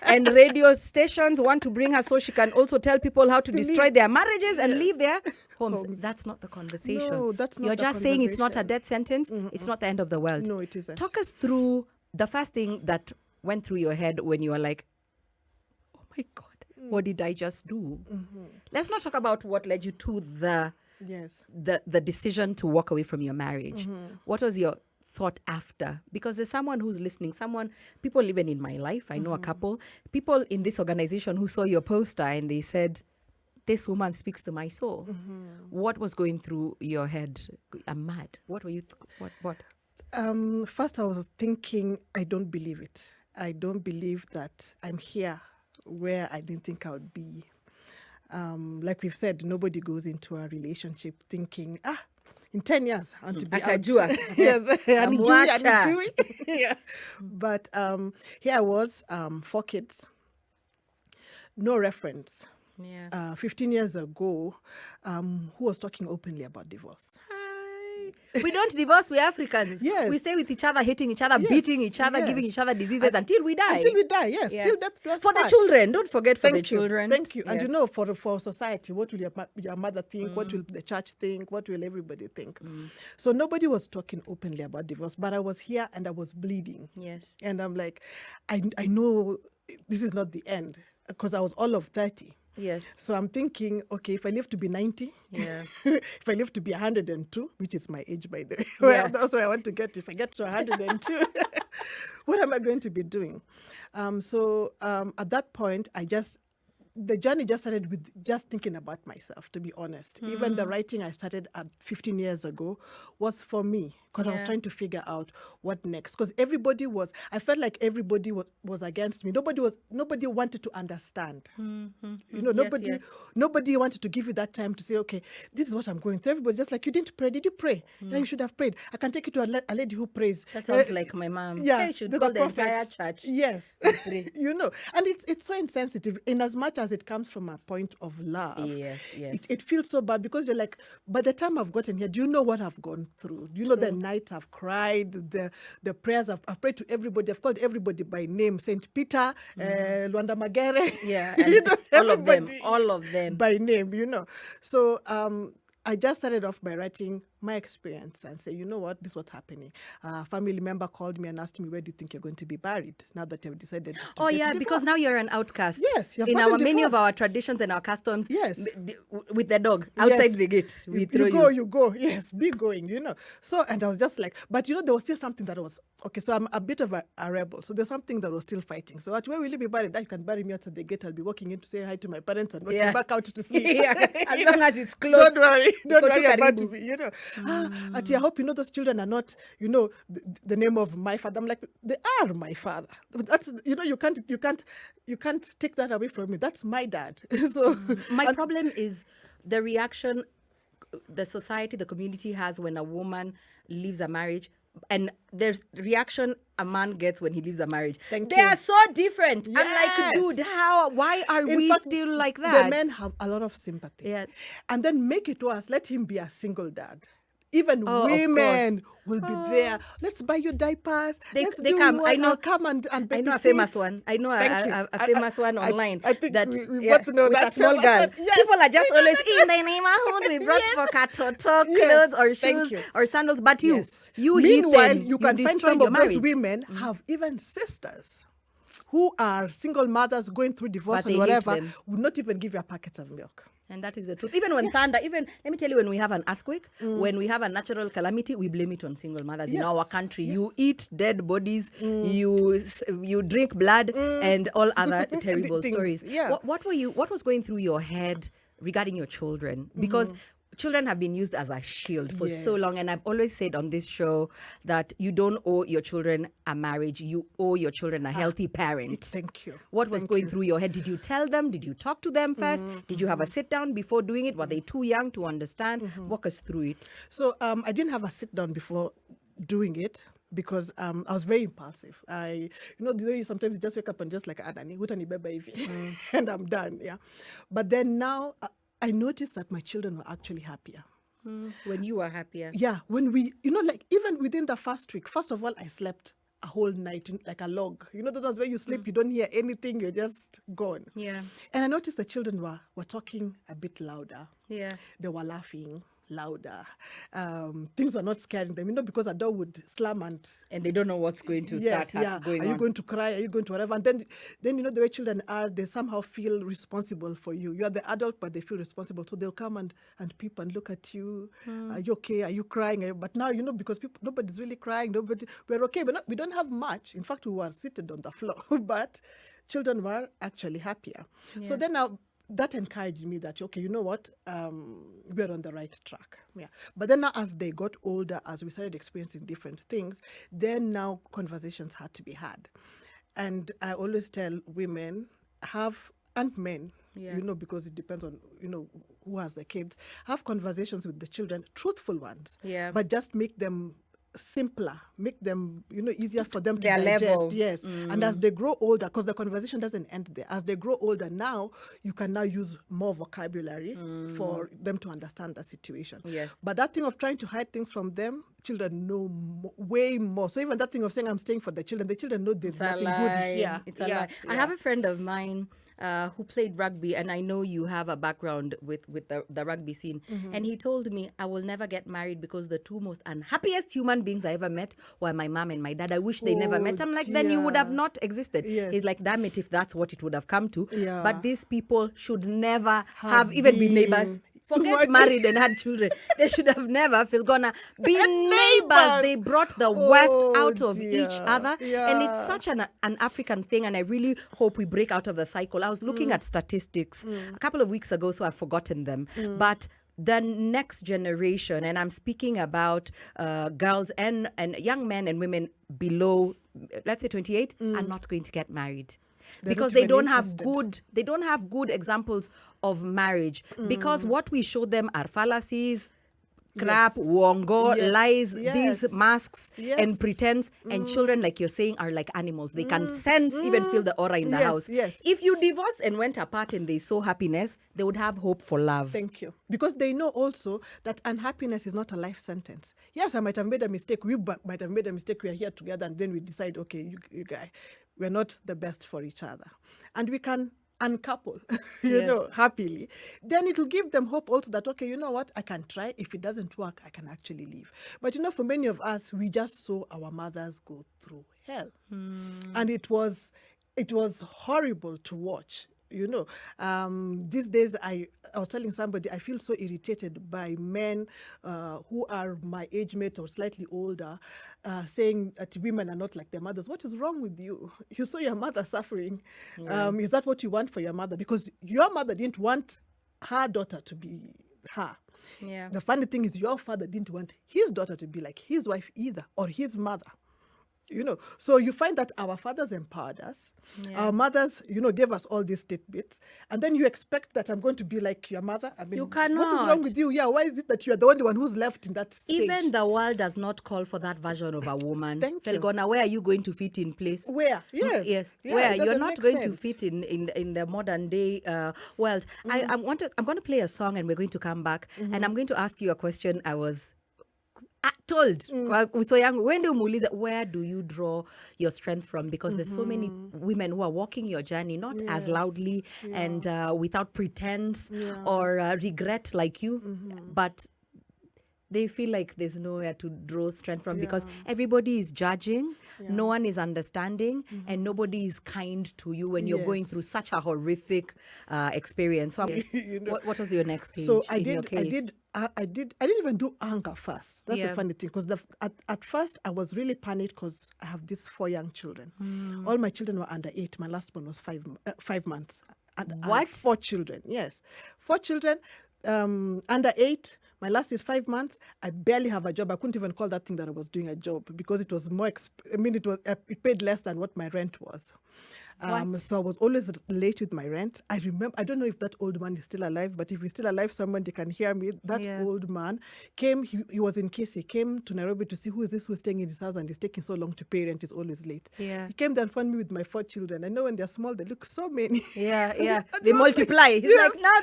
and radio stations want to bring her so she can also tell people how to destroy their marriages and leave their homes. That's not the conversation. No, that's not You're the just saying it's not a conversation. death sentence. It's not the end of the world. No, it isn't. Talk us through the first thing that went through your head when you were like, oh my God, what did I just do? Let's not talk about what led you to the decision to walk away from your marriage. What was your thought after? Because there's someone who's listening, people even in my life, I know a couple, people in this organization who saw your poster and they said, this woman speaks to my soul. What was going through your head? I'm mad. What were you, what? First I was thinking, I don't believe it. I don't believe that I'm here where I didn't think I would be. Like we've said, nobody goes into a relationship thinking, in 10 years, I want to be out. Yes, I yeah. But here I was, 4 kids, no reference. 15 years ago, who was talking openly about divorce? We don't divorce, we Africans. Yes. We stay with each other, hating each other, beating each other, giving each other diseases until we die. Until we die, yes. Till death do us for part. the children, don't forget for the Thank you. children. Thank you. Yes. And for society, what will your mother think? What will the church think? What will everybody think? So nobody was talking openly about divorce, but I was here and I was bleeding. Yes. And I'm like, I know this is not the end because I was all of 30. Yes. So I'm thinking, okay, if I live to be 90, if I live to be 102, which is my age, by the way, well, that's where I want to get. If I get to 102, what am I going to be doing? So at that point, the journey just started with just thinking about myself, to be honest. Even the writing I started at 15 years ago was for me, because I was trying to figure out what next. Because I felt like everybody was against me. Nobody wanted to understand. Nobody wanted to give you that time to say, okay, this is what I'm going through. Everybody's just like, you didn't pray. Did you pray? Yeah, you should have prayed. I can take you to a lady who prays. That sounds like my mom. Yeah, you should call the entire church. Yes. And it's so insensitive in as much as it comes from a point of love. Yes. It feels so bad because you're like, by the time I've gotten here, do you know what I've gone through? Do you know the nights I've cried, the prayers I've prayed to everybody. I've called everybody by name, Saint Peter, Yolanda Magere. Yeah, and all of them by name. So I just started off by writing my experience and say, you know what, this is what's happening. A family member called me and asked me, where do you think you're going to be buried now that you've decided to get divorced? Because now you're an outcast. Yes, in many of our traditions and our customs. Yes, with the dog outside the gate, we throw you. You go. Yes, be going. So, and I was just like, but there was still something that was okay. So I'm a bit of a rebel. So there's something that was still fighting. So where will you be buried? You can bury me outside the gate. I'll be walking in to say hi to my parents and walking back out to sleep. As long as it's close. Don't worry about me. I hope those children are not, the name of my father. I'm like, they are my father. That's you can't take that away from me. That's my dad. So my problem is the reaction the society, the community has when a woman leaves a marriage, and there's reaction a man gets when he leaves a marriage. They are so different. Yes. I'm like, dude, why are we still like that? The men have a lot of sympathy. Yeah. And then make it worse. Let him be a single dad. Even women will be there. Let's buy you diapers. They come. I know. Come and I know a famous one. I know a famous one online. I think that we both know with that a small girl. Yes. People are just always in the neighborhood. We brought for katoto clothes or shoes or sandals. But you meanwhile, you can find some of those women have even sisters who are single mothers going through divorce and whatever, would not even give you a packet of milk. And that is the truth. Even when thunder, let me tell you, when we have an earthquake, when we have a natural calamity, we blame it on single mothers in our country. Yes. You eat dead bodies, you drink blood, and all other terrible stories. Yeah. What was going through your head regarding your children? Because children have been used as a shield for so long. And I've always said on this show that you don't owe your children a marriage. You owe your children a healthy parent. Thank you. What was going through your head? Did you tell them? Did you talk to them first? Did you have a sit down before doing it? Were they too young to understand? Walk us through it. So I didn't have a sit down before doing it, because I was very impulsive. Sometimes you just wake up and just like, and I'm done. Yeah. But then now, I noticed that my children were actually happier. When you were happier? Yeah. When we, even within the first week, first of all, I slept a whole night, like a log. You know, those ones where you sleep, you don't hear anything, you're just gone. Yeah. And I noticed the children were talking a bit louder. Yeah. They were laughing louder. Things were not scaring them, because a door would slam and they don't know what's going to yes, start going on. Are you on. going to cry? Are you going to whatever? And then the way children are, they somehow feel responsible for you. You are the adult, but they feel responsible. So they'll come and peep and look at you. Are you okay? Are you crying? But now, because nobody's really crying. We're okay. We don't have much. In fact, we were seated on the floor, but children were actually happier. Yeah. So then now, that encouraged me that, okay, you know what, we're on the right track. Yeah. But then now as they got older, as we started experiencing different things, then now conversations had to be had. And I always tell women, and men, because it depends on, who has the kids, have conversations with the children, truthful ones, but just make them simpler, make them, easier for them to digest. Level. Yes. And as they grow older, because the conversation doesn't end there, as they grow older now, you can now use more vocabulary for them to understand the situation. Yes. But that thing of trying to hide things from them, children know way more. So even that thing of saying I'm staying for the children know there's nothing good here. It's a lie. I have a friend of mine who played rugby, and I know you have a background with the rugby scene. And he told me, I will never get married because the two most unhappiest human beings I ever met were my mom and my dad. I wish they never met. I'm like, then you would have not existed. Yes. He's like, damn it, if that's what it would have come to. Yeah. But these people should never have even been neighbors. Forget married and had children. They should have never, Felgonah, been neighbors. They brought the worst out of each other. Yeah. And it's such an African thing, and I really hope we break out of the cycle. I was looking at statistics a couple of weeks ago, so I've forgotten them. But the next generation, and I'm speaking about girls and young men and women below, let's say 28, are not going to get married. Because they don't have good examples of marriage. Because what we show them are fallacies, crap, wongo, lies, these masks and pretense. And children, like you're saying, are like animals. They can sense, even feel the aura in the house. Yes. If you divorce and went apart and they saw happiness, they would have hope for love. Thank you. Because they know also that unhappiness is not a life sentence. Yes, I might have made a mistake. We might have made a mistake. We are here together, and then we decide, okay, you guys, we're not the best for each other. And we can uncouple, happily. Then it will give them hope also that, okay, you know what, I can try. If it doesn't work, I can actually leave. But, for many of us, we just saw our mothers go through hell. And it was horrible to watch. These days I was telling somebody, I feel so irritated by men who are my age mate or slightly older, saying that women are not like their mothers. What is wrong with you? You saw your mother suffering. Is that what you want for your mother? Because your mother didn't want her daughter to be her. Yeah. The funny thing is your father didn't want his daughter to be like his wife either, or his mother. So you find that our fathers empowered us. Our mothers, gave us all these tidbits. And then you expect that I'm going to be like your mother. I mean, you cannot. What is wrong with you? Yeah, why is it that you are the only one who's left in that stage? Even the world does not call for that version of a woman. Thank you. Felgonah, where are you going to fit in place? Where? Yes. Yeah, where? You're not going to fit in the modern day world. I'm going to play a song, and we're going to come back. And I'm going to ask you a question I was told. So young, when do muulize, where do you draw your strength from? Because there's so many women who are walking your journey, not as loudly and without pretense or regret like you, but they feel like there's nowhere to draw strength from because everybody is judging, no one is understanding, and nobody is kind to you when you're going through such a horrific experience. So what was your next stage? So I didn't even do anger first. That's the funny thing, because at first I was really panicked because I have these 4 young children. All my children were under 8. My last one was 5 months. What? 4 children, yes. 4 children, under 8. My last is 5 months. I barely have a job. I couldn't even call that thing that I was doing a job because it was more. It paid less than what my rent was. So I was always late with my rent. I remember. I don't know if that old man is still alive, but if he's still alive, somebody can hear me. That old man came. He was in Kisi. He came to Nairobi to see who is this who's staying in his house and is taking so long to pay rent. He's always late. Yeah. He came there and found me with my 4 children. I know when they're small, they look so many. Yeah. They multiply. He's like, now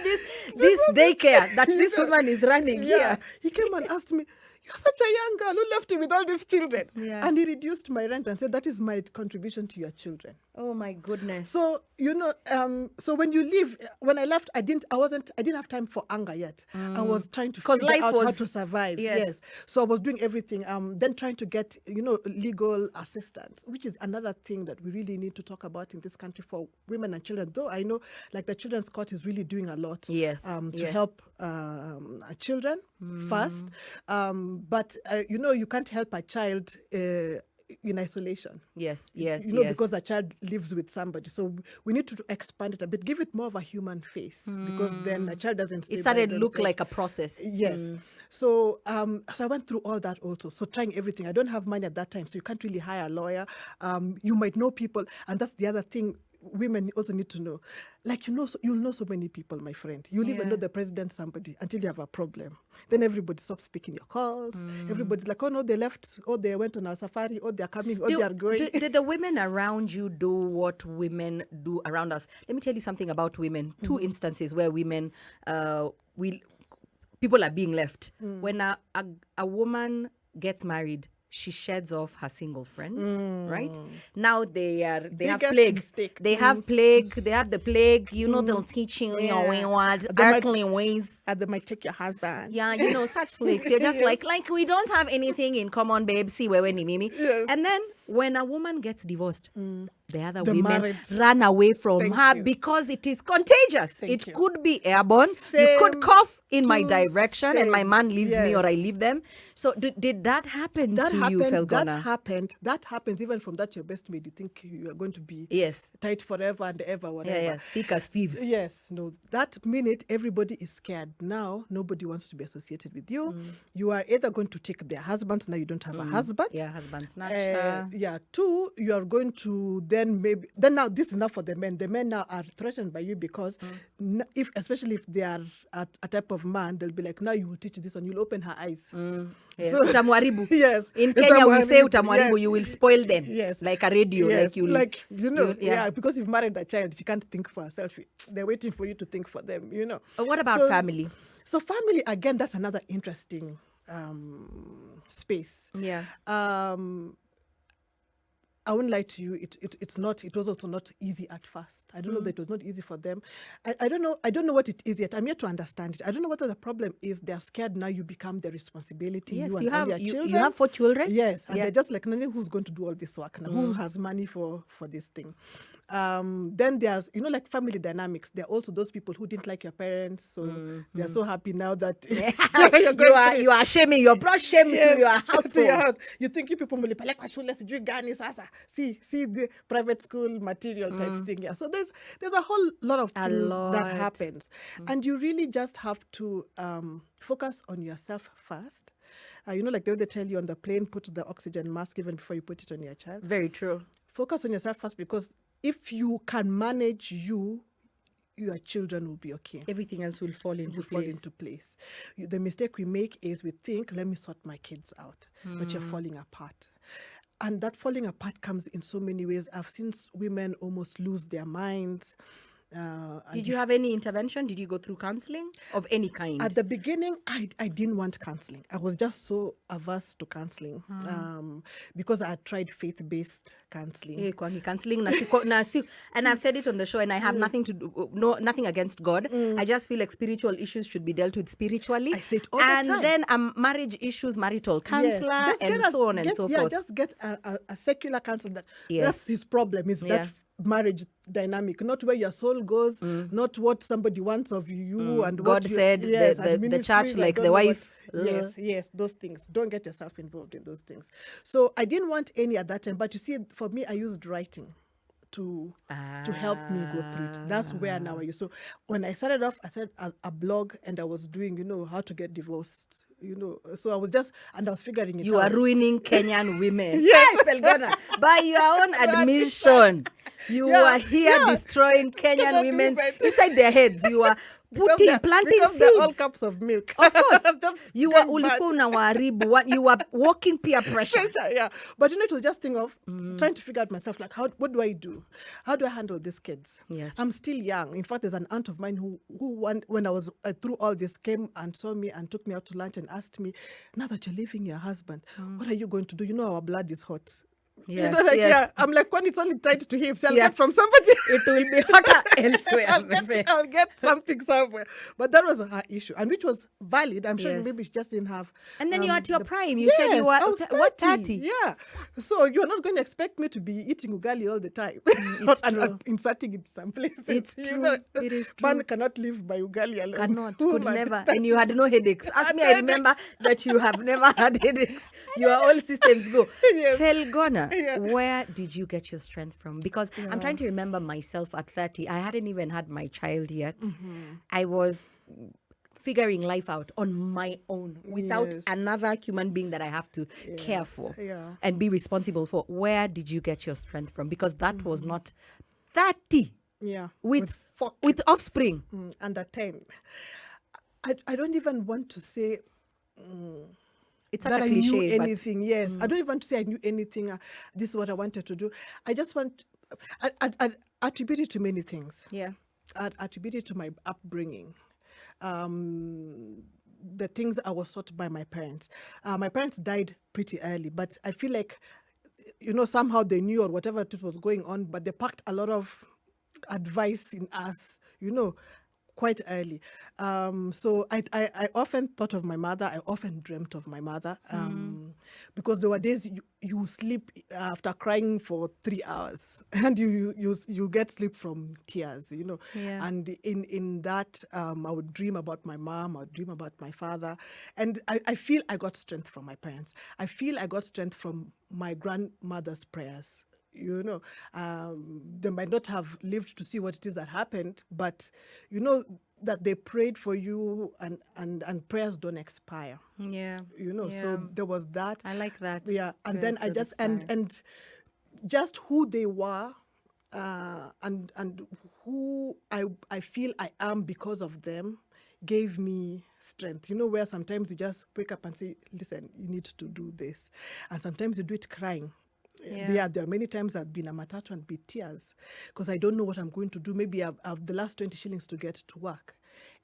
this daycare that this woman is running here. He came and asked me, you're such a young girl who left me with all these children. Yeah. And he reduced my rent and said, that is my contribution to your children. Oh my goodness. So, so when you leave, when I left, I didn't have time for anger yet. I was trying to figure out how to survive. Yes. So I was doing everything. Then trying to get, legal assistance, which is another thing that we really need to talk about in this country for women and children. Though I know, like, the Children's Court is really doing a lot. Yes. To help children first. But you can't help a child in isolation. Yes. Because the child lives with somebody. So we need to expand it a bit, give it more of a human face, because then the child doesn't stay. It started to look like a process. Yes. So so I went through all that also. So trying everything. I don't have money at that time, so you can't really hire a lawyer. You might know people, and that's the other thing women also need to know. Like, you'll know so many people, my friend. You'll even know the president, somebody, until you have a problem. Then everybody stops picking your calls. Everybody's like, oh no, they left. Oh, they went on a safari. Oh, they're coming. Oh, they are going. Did the women around you do what women do around us? Let me tell you something about women. Two instances where women, people are being left. When a woman gets married, she sheds off her single friends, right? Now they have plague. Mistake. They have plague. They have the plague. They'll teach you your wayward, earthly ways. And they might take your husband. Yeah, such flakes. You're just like we don't have anything in common, babe. See where we mimi. Yes. And then when a woman gets divorced, the other women run away from her because it is contagious. It could be airborne. You could cough in my direction and my man leaves me or I leave them. So did that happen to you, Felgonah? That happens even from that your best mate. You think you are going to be tight forever and ever, whatever. Yeah. Thick as thieves. Yes. No. That minute, everybody is scared. Now, nobody wants to be associated with you. You are either going to take their husbands. Now you don't have a husband. Yeah, husband snatcher. Yeah. Two, you are going to then now this is not for the men. The men now are threatened by you because especially if they are a type of man, they'll be like, now you will teach this and you'll open her eyes. Yes. So, utamwaribu. Yes. In Kenya we say utamwaribu, you will spoil them. Yes. Like a radio. Yes. Like because you've married a child, she can't think for herself. They're waiting for you to think for them, What about family? So family, again, that's another interesting space. Yeah. I won't lie to you. It was also not easy at first. I don't know that it was not easy for them. I don't know what it is yet. I'm yet to understand it. I don't know whether the problem is they're scared now you become their responsibility. Yes, you have your children. You have 4 children. Yes, and they're just like, who's going to do all this work now? Who has money for this thing? Then there's, like family dynamics. There are also those people who didn't like your parents, so they're so happy now that you are shaming. You brought shame to your house. To your house. You think you people will like see the private school material type thing. Yeah. So there's a whole lot of things that happens, and you really just have to focus on yourself first. Like they tell you on the plane, put the oxygen mask even before you put it on your child. Very true. Focus on yourself first, because if you can manage your children will be okay. Everything else will fall into place. The mistake we make is we think, let me sort my kids out. But you're falling apart. And that falling apart comes in so many ways. I've seen women almost lose their minds. Did you have any intervention? Did you go through counseling of any kind? At the beginning, I didn't want counseling. I was just so averse to counseling because I had tried faith-based counseling. And I've said it on the show, and I have nothing against God. I just feel like spiritual issues should be dealt with spiritually. I say it all the time. And then marriage issues, marital counselor, and so on and so forth. Yeah, just get a secular counselor. That's his problem, is that marriage dynamic, not where your soul goes, not what somebody wants of you and God what said, the church, like the wife. Yes, those things. Don't get yourself involved in those things. So I didn't want any at that time, but you see, for me, I used writing to help me go through it. That's where now I use. So when I started off, I said a blog, and I was doing, how to get divorced. So I was figuring it out. You are ruining Kenyan women. Yes, Felgonah. By your own admission, you are here destroying Kenyan women inside their heads. You are planting because they're all seeds. cups of milk. Of course. Just You were going bad. ulikuwa unawaharibu. You were walking peer pressure. Yeah, but it was just thing of trying to figure out myself, like, what do I do? How do I handle these kids? Yes. I'm still young. In fact, there's an aunt of mine who when I was through all this, came and saw me and took me out to lunch and asked me, now that you're leaving your husband, what are you going to do? You know our blood is hot. Yes, like, yes. yeah, I'm like, when it's only tied to hips, I'll Yeah. get from somebody. It will be hotter elsewhere. I'll get something somewhere. But that was her issue, and which was valid. I'm sure Yes. maybe she just didn't have. And then you're at your prime. You said Yes, you were, I was 30? Yeah. So you're not going to expect me to be eating ugali all the time. It's and true. inserting it some places. It's you true. know. It is true. Man cannot live by ugali alone. Cannot, could Woman, never. that And you had no headaches. Ask me, I headaches. remember that you have never had headaches. Your all systems go. Yes. Felgonah, Yeah. where did you get your strength from? Because I'm trying to remember myself at 30. I hadn't even had my child yet. I was figuring life out on my own without Yes. another human being that I have to care for Yeah. and be responsible for. Where did you get your strength from? Because that was not 30 Yeah. with four with offspring. under 10. I don't even want to say It's such that a I cliche. knew but anything. Yes, I don't even want to say I knew anything. This is what I wanted to do. I just want. I attribute it to many things. yeah. I attribute it to my upbringing. The things I was taught by my parents. My parents died pretty early, but I feel like, somehow they knew or whatever it was going on, but they packed a lot of advice in us, quite early. So I often thought of my mother. I often dreamt of my mother because there were days you sleep after crying for 3 hours and you get sleep from tears, Yeah. And in that, I would dream about my mom. I would dream about my father. And I feel I got strength from my parents. I feel I got strength from my grandmother's prayers. They might not have lived to see what it is that happened, but that they prayed for you, and prayers don't expire. Yeah. So there was that. I like that. Yeah, and Prayers then I don't just expire. and just who they were, and who I feel I am because of them, gave me strength. Where sometimes you just wake up and say, listen, you need to do this, and sometimes you do it crying. Yeah. There are many times I've been a matatu and be tears because I don't know what I'm going to do. Maybe I've the last 20 shillings to get to work,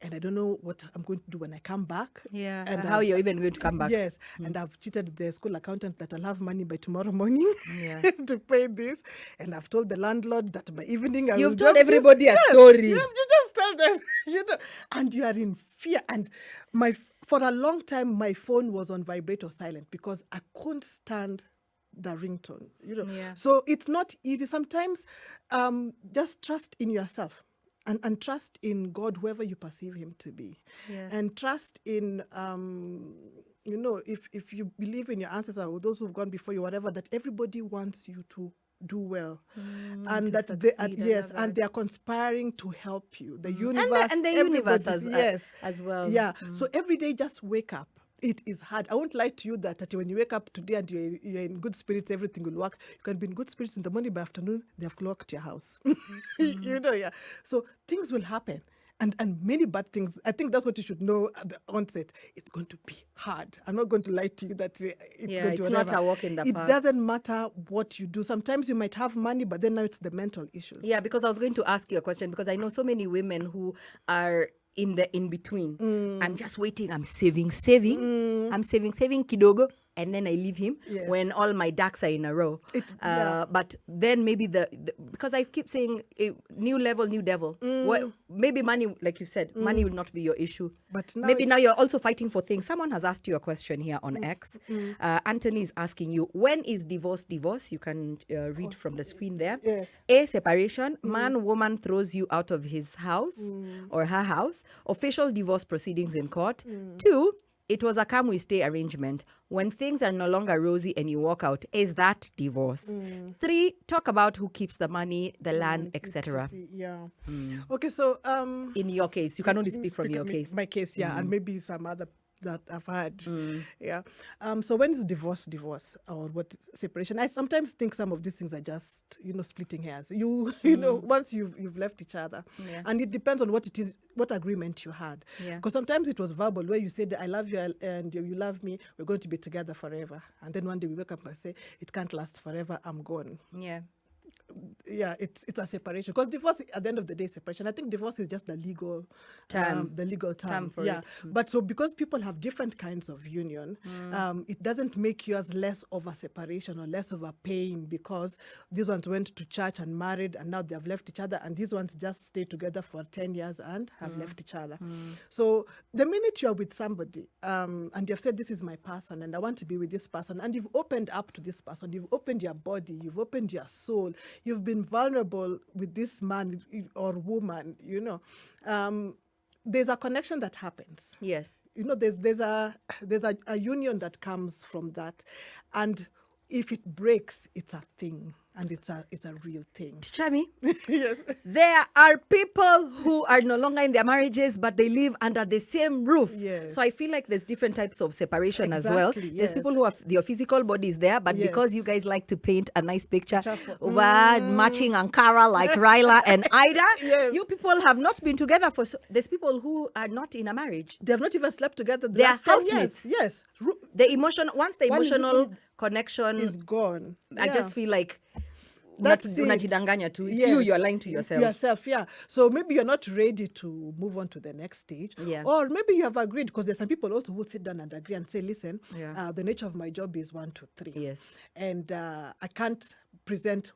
and I don't know what I'm going to do when I come back. Yeah. And How you're even going to come back. Yes, and I've cheated the school accountant that I'll have money by tomorrow morning Yeah. to pay this, and I've told the landlord that by evening I will You've drop told everybody this. a Yes, story. You just tell them, and you are in fear. And for a long time, my phone was on vibrate or silent because I couldn't stand the ringtone. Yeah. So it's not easy. Sometimes just trust in yourself. And trust in God, whoever you perceive him to be. Yes. And trust in, if you believe in your ancestors or those who've gone before you, whatever, that everybody wants you to do well. And to that succeed, yes, I love and they are conspiring to help you. The universe. And the universe everybody's- as well. Yeah. So every day just wake up. It is hard. I won't lie to you that when you wake up today and you're in good spirits, everything will work. You can be in good spirits in the morning, by afternoon, they have clocked your house. Yeah. So things will happen. And many bad things. I think that's what you should know at the onset. It's going to be hard. I'm not going to lie to you that it's going to it's not a walk in the It park. doesn't matter what you do. Sometimes you might have money, but then now it's the mental issues. Yeah, because I was going to ask you a question because I know so many women who are in the in-between. I'm just waiting. I'm saving. I'm saving kidogo. And then I leave him Yes. when all my ducks are in a row. Yeah. But then maybe because I keep saying new level, new devil. Well, maybe money, like you said, money will not be your issue. But now maybe now you're also fighting for things. Someone has asked you a question here on X. Anthony is asking you, when is divorce? You can read from the screen there. Yes. A, separation. Man, woman throws you out of his house or her house. Official divorce proceedings in court. 2, it was a come we stay arrangement. When things are no longer rosy and you walk out, is that divorce? 3, talk about who keeps the money, the land, etc. Yeah. Okay, so In your case, you can only speak from your case. My case, yeah, and maybe some other that I've had. Yeah. So when it's divorce, or what is separation, I sometimes think some of these things are just, splitting hairs. You know, once you've left each other. Yeah. And it depends on what it is, what agreement you had. Yeah. Because sometimes it was verbal, where you said, I love you and you love me, we're going to be together forever. And then one day we wake up and say, it can't last forever, I'm gone. Yeah. Yeah, it's a separation, because divorce at the end of the day is separation. I think divorce is just the legal term. For yeah. it. But so because people have different kinds of union, it doesn't make yours less of a separation or less of a pain, because these ones went to church and married and now they have left each other, and these ones just stayed together for 10 years and have left each other. So the minute you're with somebody and you've said, this is my person and I want to be with this person, and you've opened up to this person, you've opened your body, you've opened your soul, you've been vulnerable with this man or woman, there's a connection that happens. Yes. There's a union that comes from that. And if it breaks, it's a thing. And it's a real thing. Chami, Yes. there are people who are no longer in their marriages, but they live under the same roof. Yes. So I feel like there's different types of separation as well. Exactly, There's yes. people who have their physical bodies there, but Yes. because you guys like to paint a nice picture, matching Ankara like Ryla and Ida, Yes. you people have not been together for. There's people who are not in a marriage. They have not even slept together. They are last 10 housemates. years. Yes. The emotion, once the One emotional connection is gone. I Yeah. just feel like That's it. unajidanganya tu. It's Yes. you're lying to yourself. Yeah. So maybe you're not ready to move on to the next stage. Yeah. Or maybe you have agreed, because there's some people also who sit down and agree and say, listen, Yeah. the nature of my job is 1, 2, 3. Yes. And I can't present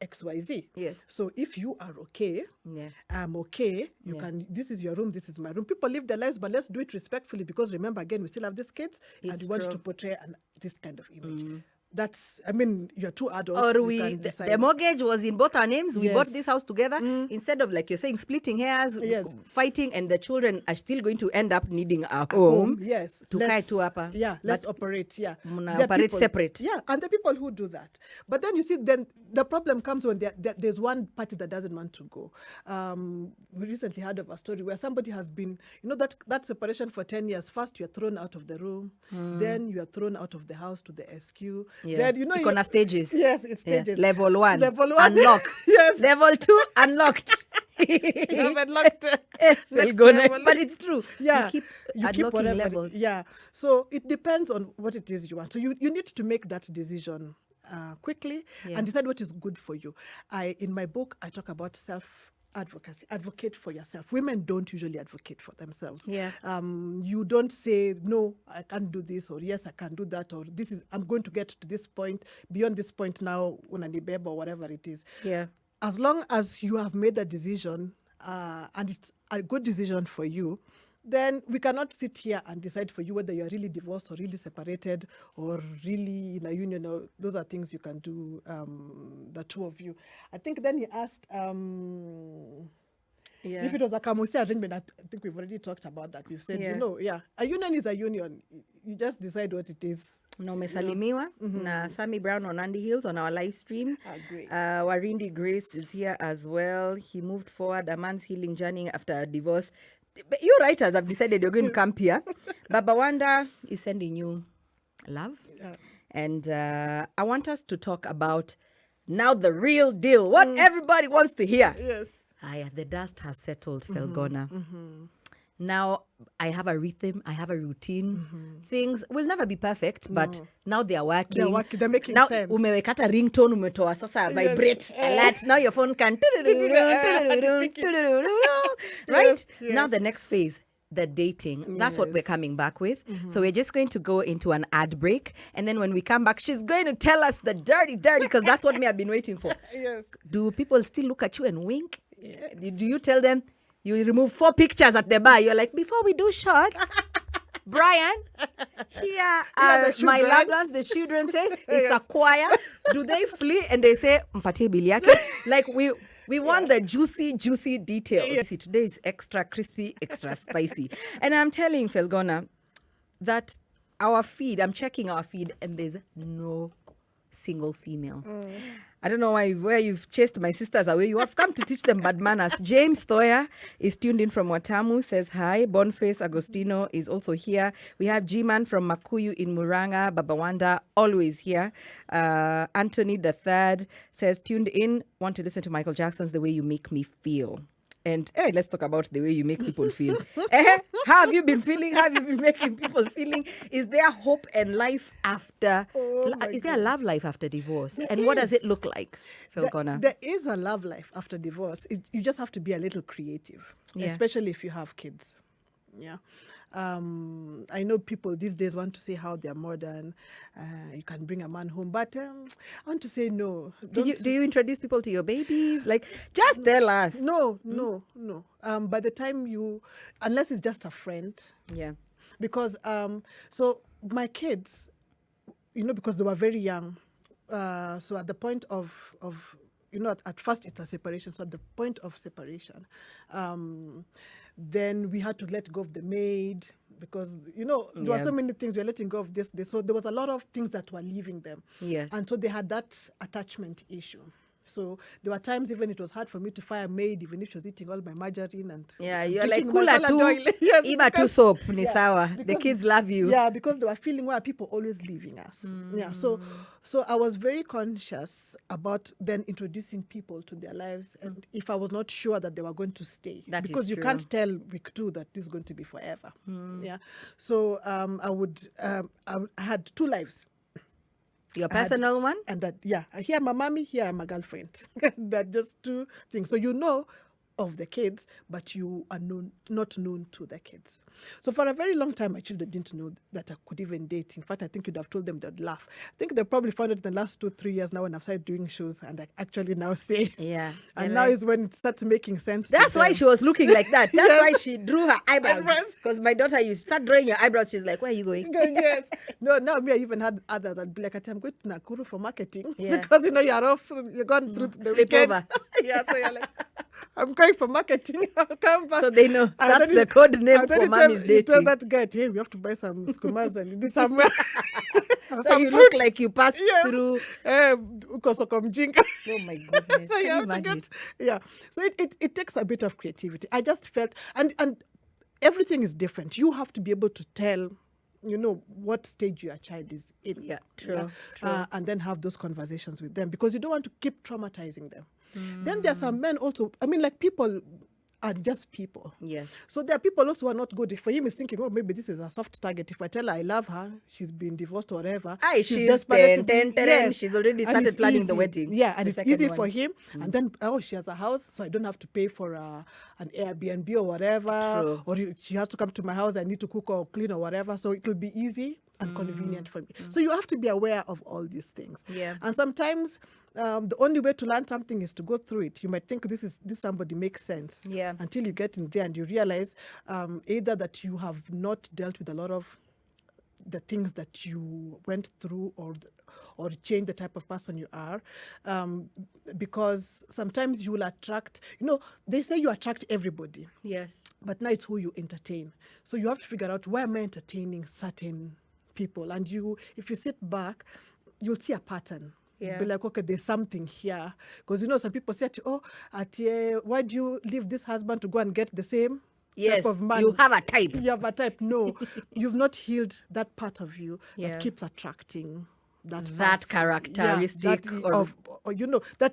XYZ. Yes. So if you are okay, Yeah. I'm okay. You can. This is your room. This is my room. People live their lives, but let's do it respectfully, because remember, again, we still have these kids, and It's we want true. to portray this kind of image. That's. I mean, you're two adults. Or you can the decide. mortgage was in both our names. We Yes. bought this house together. Instead of, like you're saying, splitting hairs, Yes. fighting, and the children are still going to end up needing a home. Yes. Tukae Let's- tu hapa. Yeah, let's But operate. Yeah. muna There are operate people- separate. Yeah, and the people who do that. But then you see, then the problem comes when there's one party that doesn't want to go. We recently heard of a story where somebody has been, that separation for 10 years. First, you're thrown out of the room. Then you are thrown out of the house to the SQ. Yeah. Then, Iko na stages. Yes, it's Yeah. stages. Level 1, Level 1. unlock. Yes. Level 2, unlocked. You have unlocked next Felgonah. level. But it's true. Yeah, You keep you keep unlocking whatever levels. Yeah, so it depends on what it is you want. So you need to make that decision quickly and decide what is good for you. In my book, I talk about self-advocacy. Advocate for yourself. Women don't usually advocate for themselves. Yeah. You don't say, no, I can't do this, or yes, I can do that, or I'm going to get to this point, beyond this point now, unanibeba, or whatever it is. Yeah. As long as you have made a decision and it's a good decision for you, then we cannot sit here and decide for you whether you're really divorced or really separated or really in a union. Or those are things you can do, the two of you. I think then he asked if it was a Kamusi arrangement. I think we've already talked about that. We've said, a union is a union. You just decide what it is. Na umesalimiwa na Sammy Brown on Andy Hills on our live stream. Agree. Warindi Grace is here as well. He moved forward a man's healing journey after a divorce. But you writers have decided you're going to camp here. Baba Wanda is sending you love. And I want us to talk about now the real deal. What everybody wants to hear. Yes. The dust has settled, Felgonah. Now I have a rhythm, I have a routine. Things will never be perfect, but now they are working. They're working, they're making now, sense. Umewekata ringtone, umetoa sasa vibrate alert. Now your phone can right? Yes. Now the next phase, the dating. That's what we're coming back with. So we're just going to go into an ad break, and then when we come back, she's going to tell us the dirty, because that's what I've been waiting for. Yes. Do people still look at you and wink? Yes. Do you tell them? You remove 4 pictures at the bar. You're like, before we do shots, Brian, here are my loved ones. The children says it's a choir. Do they flee and they say, mpatie bili yake? Like we want the juicy details. Yes. See, today is extra crispy, extra spicy. And I'm telling Felgonah that I'm checking our feed and there's no single female. I don't know where you've chased my sisters away. You have come to teach them bad manners. James Thoya is tuned in from Watamu, says hi. Boniface Agostino is also here. We have G-Man from Makuyu in Muranga. Babawanda, always here. Anthony the Third says, tuned in, want to listen to Michael Jackson's The Way You Make Me Feel. And let's talk about the way you make people feel. How have you been feeling? How have you been making people feeling? Is there hope and life after? Is there a love life after divorce? And what does it look like, Felgonah? There is a love life after divorce. You just have to be a little creative, especially if you have kids. Yeah. I know people these days want to say how they're modern. You can bring a man home, but I want to say no. Do you introduce people to your babies? Like, just tell us. No. By the time unless it's just a friend. Yeah. Because so my kids, because they were very young, so at the point of at first it's a separation. So at the point of separation, then we had to let go of the maid because, there were so many things we were letting go of this. So there was a lot of things that were leaving them. Yes. And so they had that attachment issue. So there were times even it was hard for me to fire a maid, even if she was eating all my margarine and you're like kula tu, iba tu soap ni sawa. The kids love you. Yeah, because they were feeling why people always leaving us. Yeah, so I was very conscious about then introducing people to their lives, and if I was not sure that they were going to stay, because you can't tell week 2 that this is going to be forever. Yeah, so I had 2 lives. Your personal one? And that, here I'm a mommy, here I'm a girlfriend. That just 2 things. So of the kids, but you are not known to the kids. So for a very long time, my children didn't know that I could even date. In fact, I think you'd have told them they'd laugh. I think they probably found it in the last 2-3 years now when I've started doing shows and I actually now say. Yeah. And now is when it starts making sense. That's why she was looking like that. That's why she drew her eyebrows. Because my daughter, you start drawing your eyebrows, she's like, where are you going? Yes. No, now me, I even had others. I'd be like, I'm going to Nakuru for marketing. Yeah. Because, you're off, you're gone through the weekend. Over. Yeah, so you're like, I'm going for marketing. I'll come back. So they know that's the code name for mommy's dating. You tell that guy, hey, we have to buy some skumas and this somewhere. So you look like you passed through. Ukosokomjinga. Oh my goodness. So you have to get, So it takes a bit of creativity. I just felt, and everything is different. You have to be able to tell, what stage your child is in. Yeah, true. And then have those conversations with them because you don't want to keep traumatizing them. Then there are some men also, people are just people. Yes. So there are people also who are not good. For him, he's thinking, maybe this is a soft target. If I tell her I love her, she's been divorced or whatever. She's 10. She's already started planning the wedding. Yeah, and it's easy for him. And then, she has a house, so I don't have to pay for an Airbnb or whatever. True. Or she has to come to my house, I need to cook or clean or whatever. So it will be easy and convenient for me. So you have to be aware of all these things. Yeah. And sometimes the only way to learn something is to go through it. You might think this somebody makes sense. Yeah. Until you get in there and you realize either that you have not dealt with a lot of the things that you went through or change the type of person you are, because sometimes you will attract, they say you attract everybody. Yes. But now it's who you entertain. So you have to figure out, why am I entertaining certain people? And if you sit back, you'll see a pattern. Yeah. Be like, okay, there's something here. Because, some people say, why do you leave this husband to go and get the same type of man? You have a type. You have a type. No, you've not healed that part of you that keeps attracting that characteristic.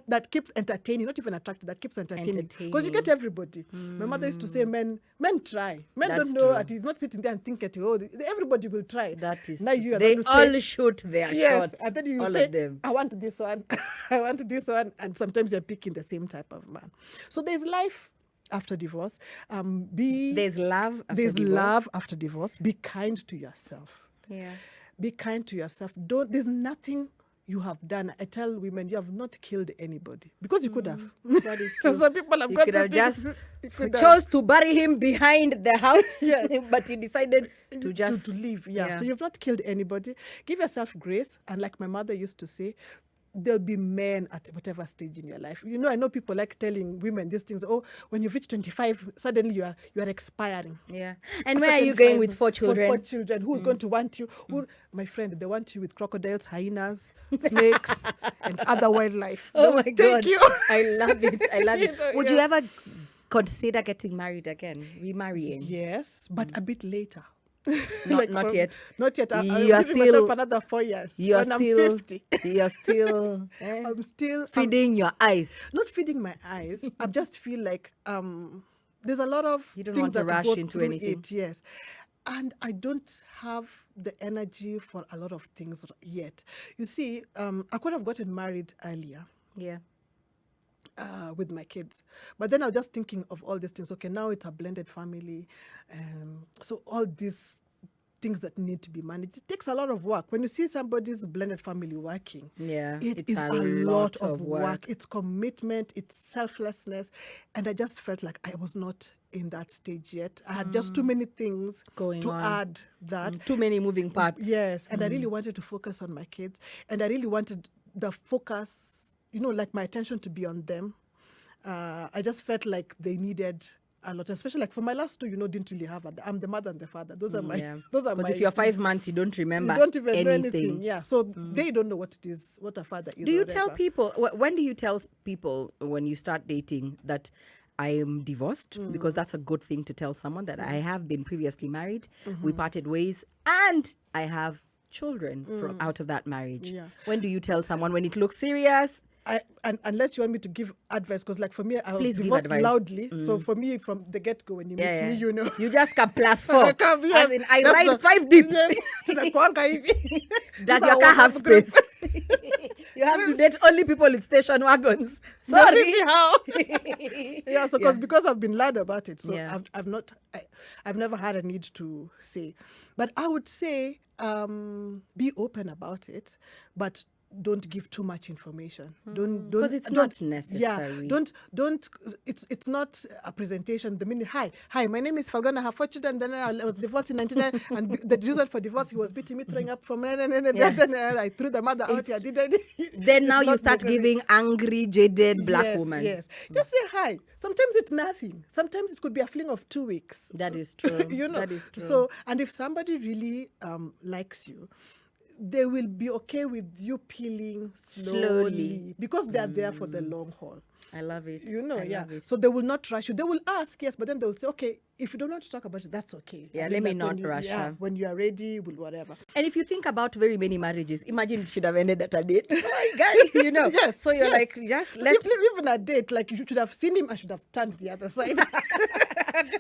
That keeps entertaining, not even attracting, that keeps entertaining. Because you get everybody. My mother used to say, men try. Men That's don't know true. that he's not sitting there and think everybody will try. That is now you they all shoot their shots. And then you all say, of them. I want this one, I want this one. And sometimes you're picking the same type of man. So there's life after divorce. There's love after there's divorce. love after divorce. Be kind to yourself. Yeah. Be kind to yourself. There's nothing you have done. I tell women, you have not killed anybody. Because you could have. That is true. Some people have you got could have just chose chose to bury him behind the house. Yes. But you decided to just to leave. Yeah. So you've not killed anybody. Give yourself grace. And like my mother used to say, there'll be men at whatever stage in your life. You know, I know people like telling women these things. Oh, when you've reached 25, suddenly you are expiring. Yeah. And where are you going with 4 children? 4 children. Who's going to want you? My friend, they want you with crocodiles, hyenas, snakes, and other wildlife. Oh my God. Thank you. I love it. I love it. Would you Yeah. ever consider getting married again, remarrying? Yes, but a bit later. Not yet. Not yet. I'm You are giving still- myself another 4 years. You're When still, I'm 50. you're still I'm still feeding your eyes. not feeding my eyes. I just feel like there's a lot of You don't things want to that rush go into through anything. it, yes. And I don't have the energy for a lot of things yet. You see, I could have gotten married earlier Yeah. with my kids, but then I was just thinking of all these things. Okay, now it's a blended family, so all these things that need to be managed. It takes a lot of work. When you see somebody's blended family working, Yeah, it it's is a a lot lot of of work. work. It's commitment, it's selflessness. And I just felt like I was not in that stage yet. I had just too many things Going to on. add that. Too many moving parts. Yes, and I really wanted to focus on my kids. And I really wanted the focus, like my attention to be on them. I just felt like they needed a lot, especially like for my last 2, didn't really have I'm the mother and the father. Those are my, those are my. Because if you're 5 months, you don't remember you don't even know anything. anything. Yeah, so they don't know what it is, what a father is. Do you or tell whatever. people, when do you tell people when you start dating that I am divorced? Because that's a good thing to tell someone that I have been previously married, we parted ways, and I have children from out of that marriage. Yeah. When do you tell someone? When it looks serious? And unless you want me to give advice, because like for me, I was Please give divorced advice. loudly. So for me, from the get-go, when you meet me, you know. You just come +4. Come, yes. As in, I That's ride the- 5 deep. Yes. Tunakuanga hivi. Does These your are car have WhatsApp groups. space? You have to date only people with station wagons. Sorry. This is how. Yeah, so because I've been loud about it, so Yeah. I've never had a need to say. But I would say be open about it, but don't give too much information. Don't 'Cause it's don't- not necessary. Yeah, don't. It's not a presentation. The minute hi, my name is Felgonah. I have 4 children. Then I was divorced in 1999, and the reason for divorce, he was beating me, throwing up from. Then I threw the mother out. I didn't. Then now It's you not start necessary. giving angry, jaded black woman. Yes, just say hi. Sometimes it's nothing. Sometimes it could be a fling of 2 weeks. That is true. That is true. So, and if somebody really likes you, they will be okay with you peeling slowly. Because they are there for the long haul. I love it. You know, I yeah. love it. So they will not rush you. They will ask, yes, but then they will say, okay, if you don't want to talk about it, that's okay. Yeah, I let me like not when you- rush yeah, her. when you are ready, we'll whatever. And if you think about very many marriages, imagine it should have ended at a date. My guy, Yes. So you're yes. like, just let Even a date, like you should have seen him, I should have turned the other side.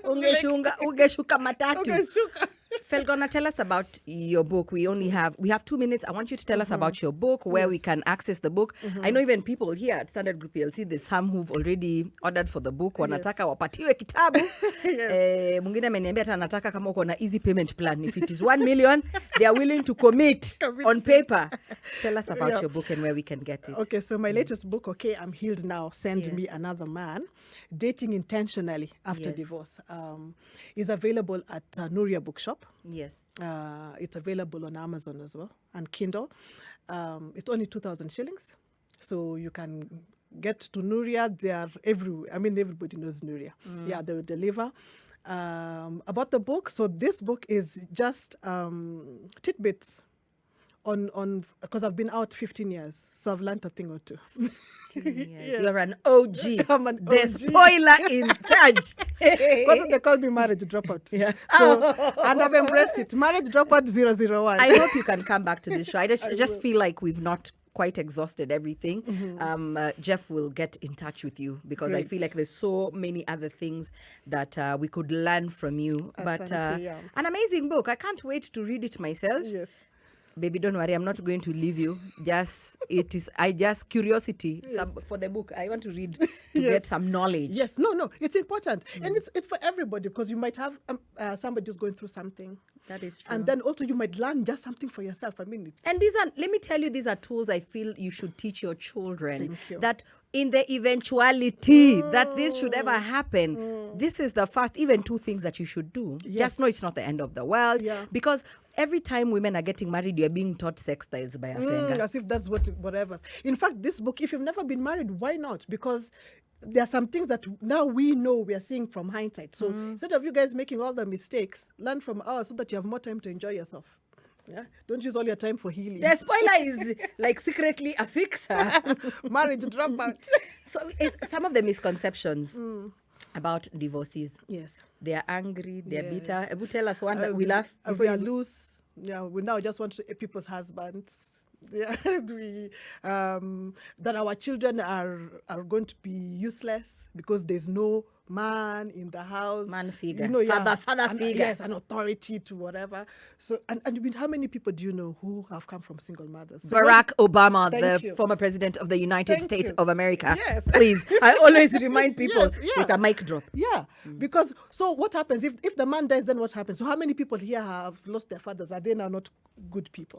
ungeshuka matatu. Okay, shuka. Felgonah, tell us about your book. We have 2 minutes. I want you to tell us about your book, where we can access the book. I know even people here at Standard Group PLC, there's some who've already ordered for the book. Wanataka wapatiwe kitabu. Mwingine ameniambia hata anataka kama uko na easy payment plan. If it is 1 million, they are willing to commit on paper. Tell us about your book and where we can get it. Okay, so my latest book, Okay, I'm Healed Now, Send Yes. Me Another Man, Dating Intentionally After Yes. Divorce, is available at Nuria Bookshop. Yes. It's available on Amazon as well and Kindle. It's only 2,000 shillings. So you can get to Nuria. They are everywhere. I mean, everybody knows Nuria. Yeah, they will deliver. About the book, so this book is just tidbits on because I've been out 15 years, so I've learned a thing or two. Yes. You're an OG. I'm an The OG. spoiler in charge. Because they call me marriage dropout. Yeah. So, and I've embraced it. Marriage dropout 001. I hope you can come back to this show. I just feel like we've not quite exhausted everything. Jeff will get in touch with you because I feel like there's so many other things that we could learn from you. But Asante, yeah. an amazing book. I can't wait to read it myself. Yes. Baby, don't worry. I'm not going to leave you. Curiosity for the book. I want to read to get some knowledge. Yes. No. It's important. And it's for everybody because you might have somebody who's going through something. That is true. And then also you might learn just something for yourself. I mean, it's... And let me tell you, these are tools I feel you should teach your children. Thank you. That in the eventuality that this should ever happen, this is the first, even 2 things that you should do. Just know it's not the end of the world. Yeah. Because every time women are getting married, you're being taught sex styles by a singer. As if that's whatever. In fact, this book, if you've never been married, why not? Because there are some things that now we know we are seeing from hindsight. So instead of you guys making all the mistakes, learn from ours so that you have more time to enjoy yourself. Yeah, don't use all your time for healing. The spoiler is like secretly a fixer. Marriage dropout. So some of the misconceptions about divorcees. Yes. They are angry, they are bitter. Ebu, tell us one that we laugh. We are loose. Yeah, we now just want to people's husbands. Yeah, that our children are going to be useless because there's no man in the house. Man figure. Father figure. Yes, an authority to whatever. So, and I mean, how many people do you know who have come from single mothers? So Barack Obama, the you. former president of the United States you. of America. Yes. Please, I always remind people Yes, with a mic drop. Yeah, because so what happens if the man dies? Then what happens? So how many people here have lost their fathers? Are they now not good people?